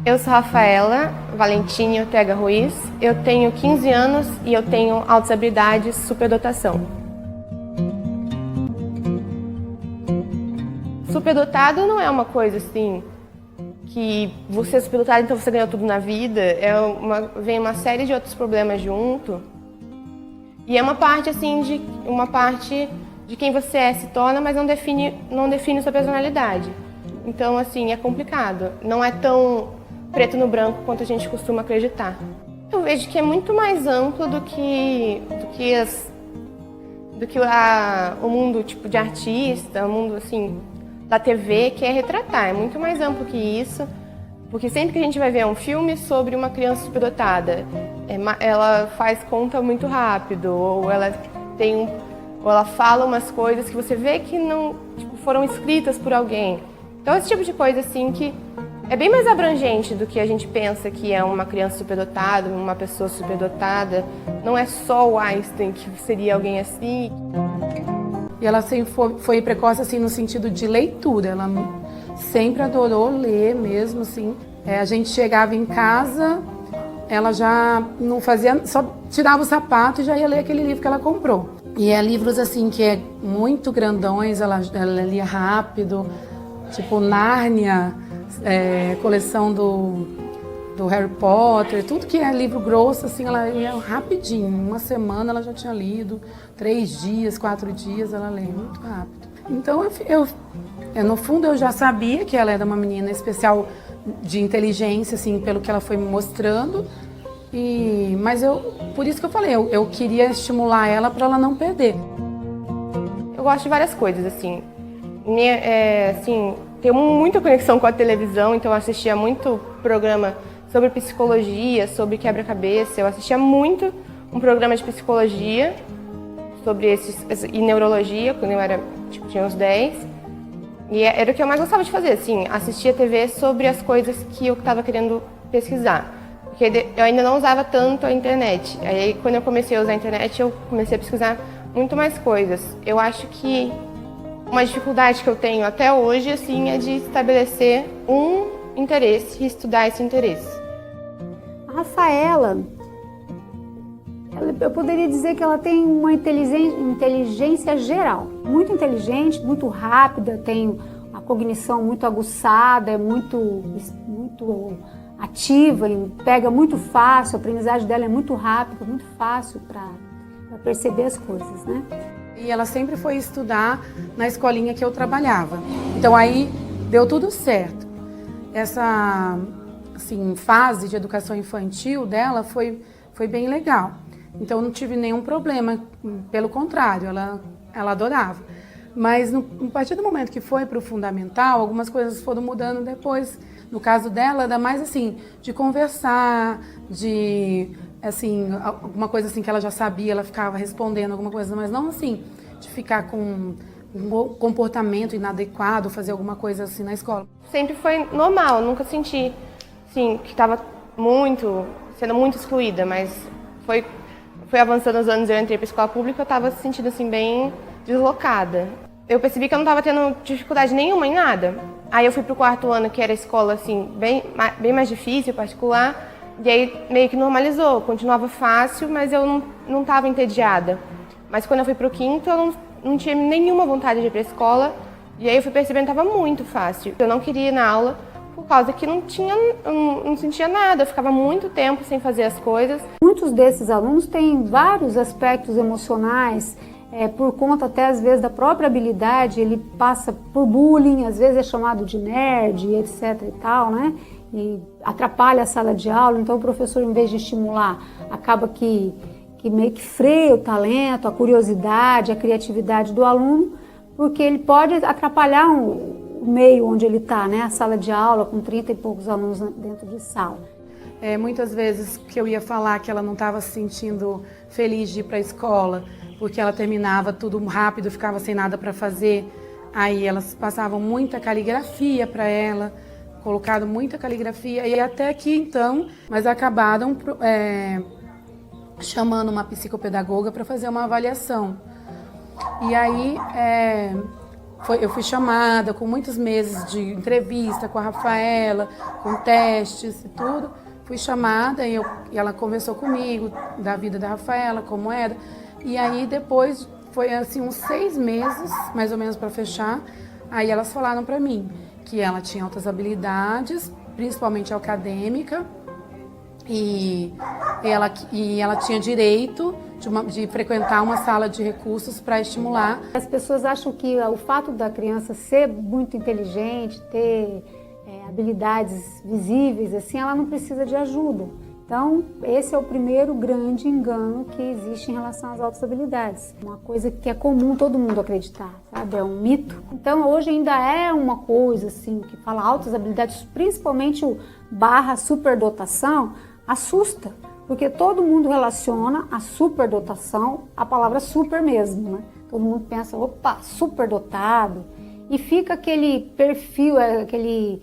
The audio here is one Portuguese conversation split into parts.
Eu sou Rafaela Valentini Ortega Ruiz, eu tenho 15 anos e eu tenho altas habilidades superdotação. Superdotado não é uma coisa assim, que você é superdotado então você ganhou tudo na vida, vem uma série de outros problemas junto. E é uma parte assim de quem você é, se torna, mas não define sua personalidade. Então assim, é complicado, não é tão preto no branco quanto a gente costuma acreditar. Eu vejo que é muito mais amplo do que o mundo tipo de artista, o mundo assim da TV quer retratar. É muito mais amplo que isso, porque sempre que a gente vai ver um filme sobre uma criança superdotada, ela faz conta muito rápido, ou ela fala umas coisas que você vê que não foram escritas por alguém. Então esse tipo de coisa assim que é bem mais abrangente do que a gente pensa que é uma criança superdotada, uma pessoa superdotada. Não é só o Einstein que seria alguém assim. E ela sempre foi precoce assim no sentido de leitura. Ela sempre adorou ler mesmo, assim. A gente chegava em casa, ela já não fazia, só tirava o sapato e já ia ler aquele livro que ela comprou. E livros assim que é muito grandões, ela lia rápido, tipo Nárnia. Coleção do Harry Potter, tudo que é livro grosso, assim, ela ia rapidinho. Uma semana ela já tinha lido, 3 dias, 4 dias, ela lê muito rápido. Então, no fundo, eu já sabia que ela era uma menina especial de inteligência, assim, pelo que ela foi me mostrando. Mas por isso que eu falei, eu queria estimular ela para ela não perder. Eu gosto de várias coisas, assim. Tenho muita conexão com a televisão, então eu assistia muito programa sobre psicologia, sobre quebra-cabeça. Eu assistia muito um programa de psicologia e neurologia, quando eu tinha uns 10. E era o que eu mais gostava de fazer, assim, assistir a TV sobre as coisas que eu estava querendo pesquisar. Porque eu ainda não usava tanto a internet. Aí quando eu comecei a usar a internet, eu comecei a pesquisar muito mais coisas. Eu acho que uma dificuldade que eu tenho até hoje, assim, é de estabelecer um interesse e estudar esse interesse. A Rafaela, eu poderia dizer que ela tem uma inteligência geral, muito inteligente, muito rápida, tem a cognição muito aguçada, é muito ativa, pega muito fácil, a aprendizagem dela é muito rápida, muito fácil para perceber as coisas, né? E ela sempre foi estudar na escolinha que eu trabalhava. Então aí deu tudo certo. Essa fase de educação infantil dela foi bem legal. Então não tive nenhum problema, pelo contrário, ela adorava. Mas a partir do momento que foi para o fundamental, algumas coisas foram mudando depois. No caso dela, era mais assim, de conversar, alguma coisa assim que ela já sabia, ela ficava respondendo alguma coisa, mas não assim, de ficar com um comportamento inadequado, fazer alguma coisa assim na escola. Sempre foi normal, nunca senti assim, que estava sendo muito excluída, mas foi avançando os anos, eu entrei para a escola pública, eu estava se sentindo assim, bem deslocada. Eu percebi que eu não estava tendo dificuldade nenhuma em nada. Aí eu fui para o 4º ano, que era escola assim, bem mais difícil, particular. E aí meio que normalizou, continuava fácil, mas eu não estava entediada. Mas quando eu fui para o 5º, eu não tinha nenhuma vontade de ir para a escola. E aí eu fui percebendo que estava muito fácil. Eu não queria ir na aula por causa que eu não sentia nada, eu ficava muito tempo sem fazer as coisas. Muitos desses alunos têm vários aspectos emocionais, por conta até às vezes da própria habilidade, ele passa por bullying, às vezes é chamado de nerd, etc e tal, né? E atrapalha a sala de aula, então o professor, em vez de estimular, acaba que meio que freia o talento, a curiosidade, a criatividade do aluno, porque ele pode atrapalhar o meio onde ele está, né? A sala de aula com 30 e poucos alunos dentro de sala. Muitas vezes que eu ia falar que ela não estava se sentindo feliz de ir para a escola, porque ela terminava tudo rápido, ficava sem nada para fazer, aí elas passavam muita caligrafia para ela, colocaram muita caligrafia, e até que então, mas acabaram chamando uma psicopedagoga para fazer uma avaliação. E aí Eu fui chamada com muitos meses de entrevista com a Rafaela, com testes e tudo. Fui chamada e ela conversou comigo da vida da Rafaela, como era. E aí depois foi assim uns 6 meses, mais ou menos, para fechar. Aí elas falaram para mim que ela tinha altas habilidades, principalmente acadêmica, e ela tinha direito de frequentar uma sala de recursos para estimular. As pessoas acham que o fato da criança ser muito inteligente, ter habilidades visíveis, assim, ela não precisa de ajuda. Então, esse é o primeiro grande engano que existe em relação às altas habilidades. Uma coisa que é comum todo mundo acreditar, sabe? É um mito. Então, hoje ainda é uma coisa, assim, que fala altas habilidades, principalmente o / superdotação, assusta. Porque todo mundo relaciona a superdotação à palavra super mesmo, né? Todo mundo pensa, opa, superdotado. E fica aquele perfil, aquela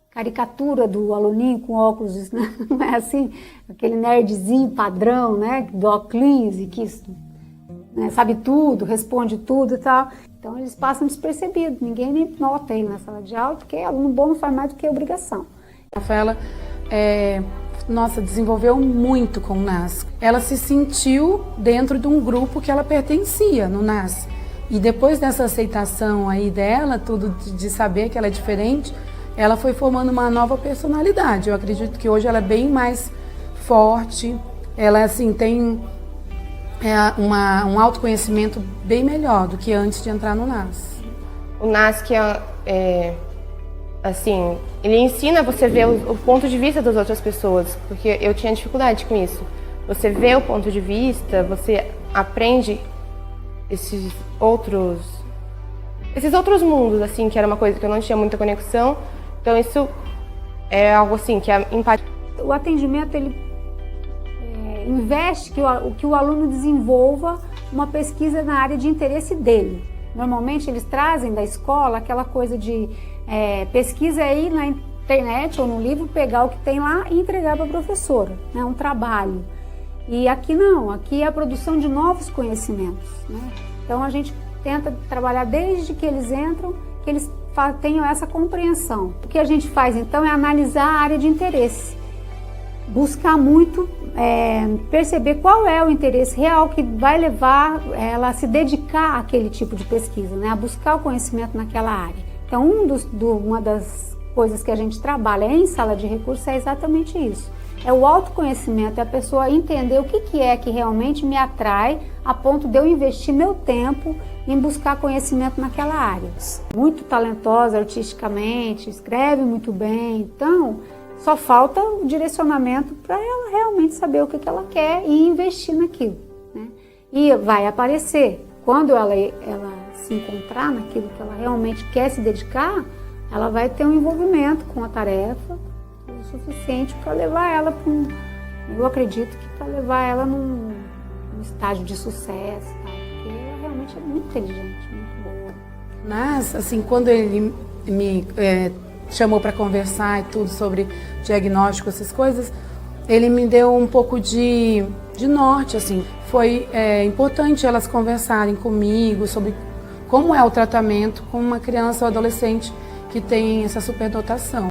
caricatura do aluninho com óculos, né? Não é assim? Aquele nerdzinho padrão, né? Do óculos e que né? Sabe tudo, responde tudo e tal. Então eles passam despercebidos, ninguém nem nota ele na sala de aula, porque aluno bom não faz mais do que obrigação. A Rafaela, desenvolveu muito com o NAS. Ela se sentiu dentro de um grupo que ela pertencia no NAS. E depois dessa aceitação aí dela, tudo de saber que ela é diferente, ela foi formando uma nova personalidade. Eu acredito que hoje ela é bem mais forte, ela assim tem um autoconhecimento bem melhor do que antes de entrar no NAS. O NAS que assim, ele ensina você a ver o ponto de vista das outras pessoas, porque eu tinha dificuldade com isso. Você vê o ponto de vista, você aprende esses outros mundos, assim, que era uma coisa que eu não tinha muita conexão. Então isso é algo assim que é empático. O atendimento, ele investe que o aluno desenvolva uma pesquisa na área de interesse dele. Normalmente eles trazem da escola aquela coisa de pesquisa aí na internet ou no livro, pegar o que tem lá e entregar para a professora, né? Um trabalho. E aqui não, aqui é a produção de novos conhecimentos, né? Então a gente tenta trabalhar desde que eles entram, que eles tenham essa compreensão. O que a gente faz então é analisar a área de interesse, buscar muito, perceber qual é o interesse real que vai levar ela a se dedicar àquele tipo de pesquisa, né? A buscar o conhecimento naquela área. Então uma das coisas que a gente trabalha em sala de recursos é exatamente isso. É o autoconhecimento, é a pessoa entender o que é que realmente me atrai a ponto de eu investir meu tempo em buscar conhecimento naquela área. Muito talentosa artisticamente, escreve muito bem, então só falta o direcionamento para ela realmente saber o que ela quer e investir naquilo, né? E vai aparecer. Quando ela se encontrar naquilo que ela realmente quer se dedicar, ela vai ter um envolvimento com a tarefa o suficiente para levar ela para eu acredito que para levar ela num estágio de sucesso, tá? Porque ela realmente é muito inteligente, muito boa. Mas, assim, quando ele me chamou para conversar e tudo sobre diagnóstico, essas coisas, ele me deu um pouco de norte, assim. Foi importante elas conversarem comigo sobre como é o tratamento com uma criança ou adolescente que tem essa superdotação.